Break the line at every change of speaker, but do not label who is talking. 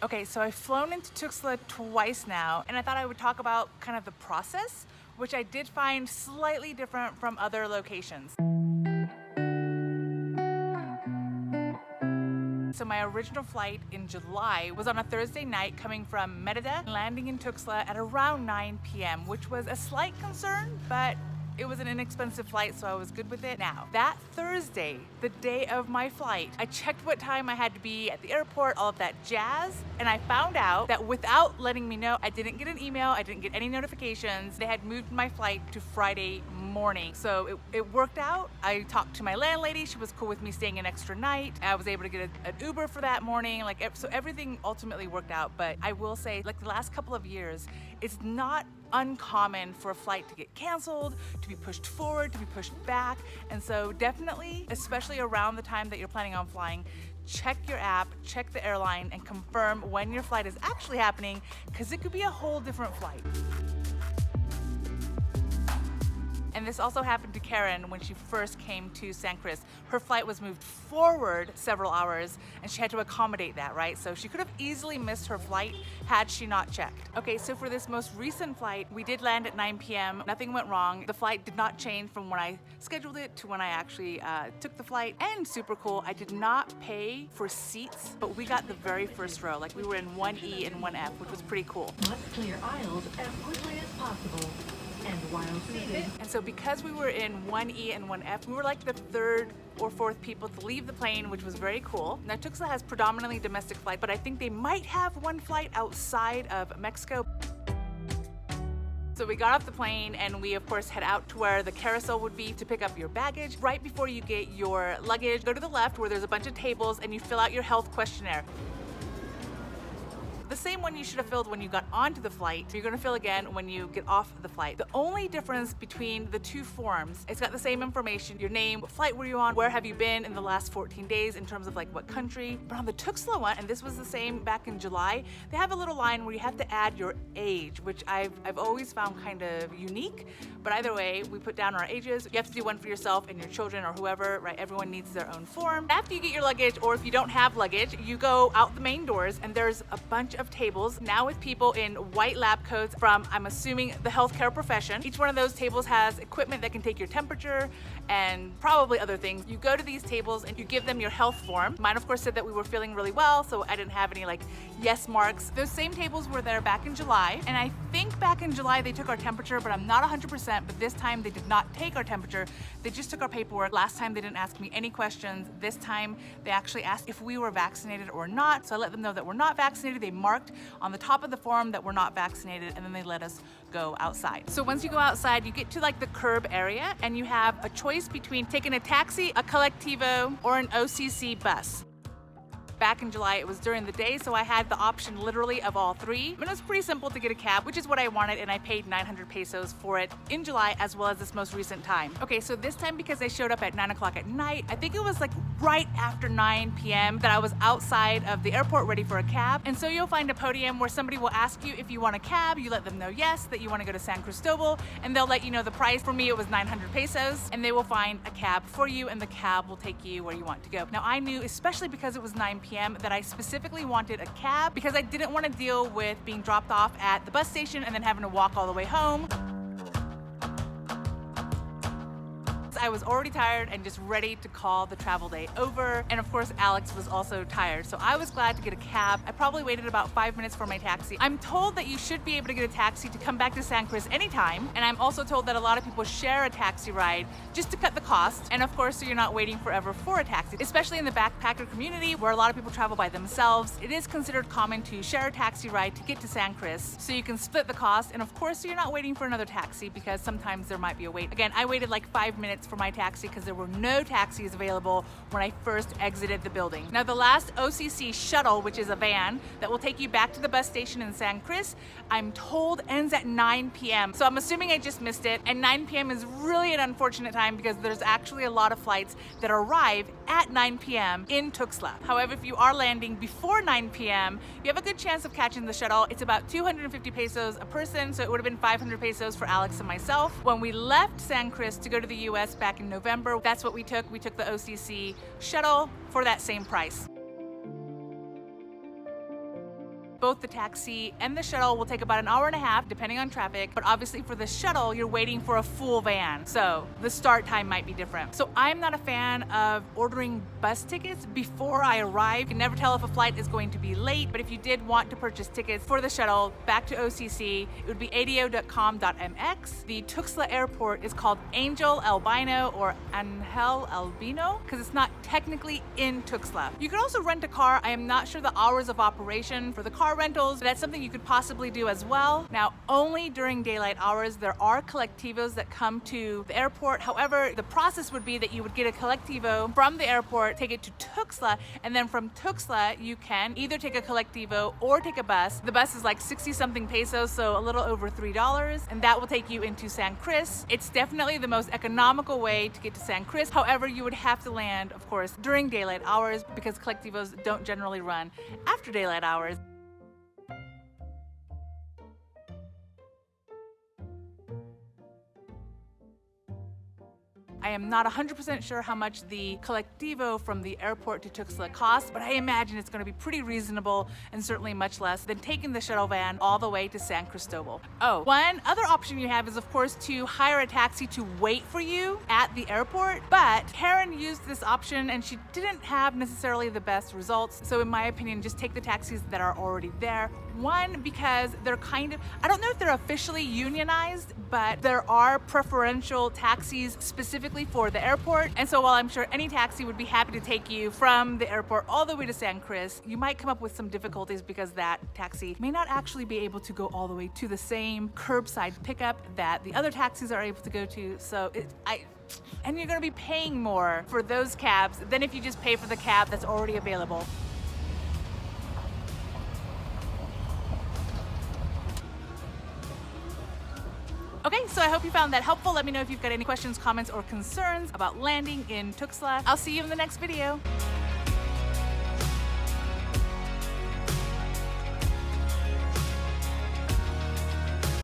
Okay, so I've flown into Tuxtla twice now, and I thought I would talk about kind of the process, which I did find slightly different from other locations. So my original flight in July was on a Thursday night coming from Merida, landing in Tuxtla at around 9 p.m., which was a slight concern, but it was an inexpensive flight, so I was good with it. Now, that Thursday, the day of my flight, I checked what time I had to be at the airport, all of that jazz, and I found out that without letting me know, I didn't get an email, I didn't get any notifications. They had moved my flight to Friday morning. So it worked out. I talked to my landlady, she was cool with me staying an extra night. I was able to get an Uber for that morning, so everything ultimately worked out. But I will say, like the last couple of years, it's not uncommon for a flight to get canceled, to be pushed forward, to be pushed back. And so definitely, especially around the time that you're planning on flying, check your app, check the airline, and confirm when your flight is actually happening, because it could be a whole different flight. And this also happened to Karen when she first came to San Cris. Her flight was moved forward several hours and she had to accommodate that, right? So she could have easily missed her flight had she not checked. Okay, so for this most recent flight, we did land at 9 p.m. Nothing went wrong. The flight did not change from when I scheduled it to when I actually took the flight. And super cool, I did not pay for seats, but we got the very first row. Like we were in 1E and 1F, which was pretty cool.
Must clear aisles as quickly as possible. And while seated.
And so because we were in 1E and 1F, we were like the third or fourth people to leave the plane, which was very cool. Now Tuxtla has predominantly domestic flights, but I think they might have one flight outside of Mexico. So we got off the plane and we of course head out to where the carousel would be to pick up your baggage. Right before you get your luggage, go to the left where there's a bunch of tables and you fill out your health questionnaire. The same one you should have filled when you got onto the flight, you're gonna fill again when you get off the flight. The only difference between the two forms, it's got the same information, your name, what flight were you on, where have you been in the last 14 days in terms of like what country. But on the Tuxtla one, and this was the same back in July, they have a little line where you have to add your age, which I've always found kind of unique. But either way, we put down our ages. You have to do one for yourself and your children or whoever, right? Everyone needs their own form. After you get your luggage, or if you don't have luggage, you go out the main doors and there's a bunch of tables now with people in white lab coats from, I'm assuming, the healthcare profession. Each one of those tables has equipment that can take your temperature and probably other things. You go to these tables and you give them your health form. Mine of course said that we were feeling really well, so I didn't have any like yes marks. Those same tables were there back in July, and I think back in July they took our temperature, but I'm not 100%, but this time they did not take our temperature. They just took our paperwork. Last time they didn't ask me any questions. This time they actually asked if we were vaccinated or not, so I let them know that we're not vaccinated. They marked on the top of the form that we're not vaccinated, and then they let us go outside. So once you go outside, you get to like the curb area and you have a choice between taking a taxi, a Colectivo, or an OCC bus. Back in July, it was during the day, so I had the option literally of all three. And it was pretty simple to get a cab, which is what I wanted, and I paid 900 pesos for it in July as well as this most recent time. Okay, so this time because I showed up at 9 o'clock at night, I think it was like right after 9 p.m. that I was outside of the airport ready for a cab. And so you'll find a podium where somebody will ask you if you want a cab, you let them know yes, that you want to go to San Cristobal, and they'll let you know the price. For me, it was 900 pesos, and they will find a cab for you, and the cab will take you where you want to go. Now I knew, especially because it was 9 p.m., that I specifically wanted a cab because I didn't want to deal with being dropped off at the bus station and then having to walk all the way home. I was already tired and just ready to call the travel day over. And of course, Alex was also tired. So I was glad to get a cab. I probably waited about 5 minutes for my taxi. I'm told that you should be able to get a taxi to come back to San Cris anytime. And I'm also told that a lot of people share a taxi ride just to cut the cost. And of course, so you're not waiting forever for a taxi, especially in the backpacker community where a lot of people travel by themselves. It is considered common to share a taxi ride to get to San Cris so you can split the cost. And of course, so you're not waiting for another taxi because sometimes there might be a wait. Again, I waited like 5 minutes for my taxi because there were no taxis available when I first exited the building. Now the last OCC shuttle, which is a van that will take you back to the bus station in San Cris, I'm told ends at 9 p.m. So I'm assuming I just missed it, and 9 p.m. is really an unfortunate time because there's actually a lot of flights that arrive at 9 p.m. in Tuxtla. However, if you are landing before 9 p.m., you have a good chance of catching the shuttle. It's about 250 pesos a person, so it would have been 500 pesos for Alex and myself. When we left San Cris to go to the US back in November, that's what we took. We took the OCC shuttle for that same price. both the taxi and the shuttle will take about an hour and a half, depending on traffic. But obviously for the shuttle, you're waiting for a full van. So the start time might be different. So I'm not a fan of ordering bus tickets before I arrive. You can never tell if a flight is going to be late, but if you did want to purchase tickets for the shuttle back to OCC, it would be adio.com.mx. The Tuxtla Airport is called Angel, Albino, or Ángel, Albino, because it's not technically in Tuxtla. You can also rent a car. I am not sure the hours of operation for the car rentals, but that's something you could possibly do as well. Now, only during daylight hours, there are Colectivos that come to the airport. However, the process would be that you would get a Colectivo from the airport, take it to Tuxtla, and then from Tuxtla, you can either take a Colectivo or take a bus. The bus is like 60 something pesos, so a little over $3, and that will take you into San Cris. It's definitely the most economical way to get to San Cris. However, you would have to land, of course, during daylight hours because Colectivos don't generally run after daylight hours. I am not 100% sure how much the Colectivo from the airport to Tuxtla costs, but I imagine it's going to be pretty reasonable and certainly much less than taking the shuttle van all the way to San Cristobal. Oh, one other option you have is, of course, to hire a taxi to wait for you at the airport, but Karen used this option and she didn't have necessarily the best results. So in my opinion, just take the taxis that are already there. One, because they're kind of, I don't know if they're officially unionized, but there are preferential taxis specifically for the airport. And so while I'm sure any taxi would be happy to take you from the airport all the way to San Cris, you might come up with some difficulties because that taxi may not actually be able to go all the way to the same curbside pickup that the other taxis are able to go to. So and you're gonna be paying more for those cabs than if you just pay for the cab that's already available. Okay, so I hope you found that helpful. Let me know if you've got any questions, comments, or concerns about landing in Tuxtla. I'll see you in the next video.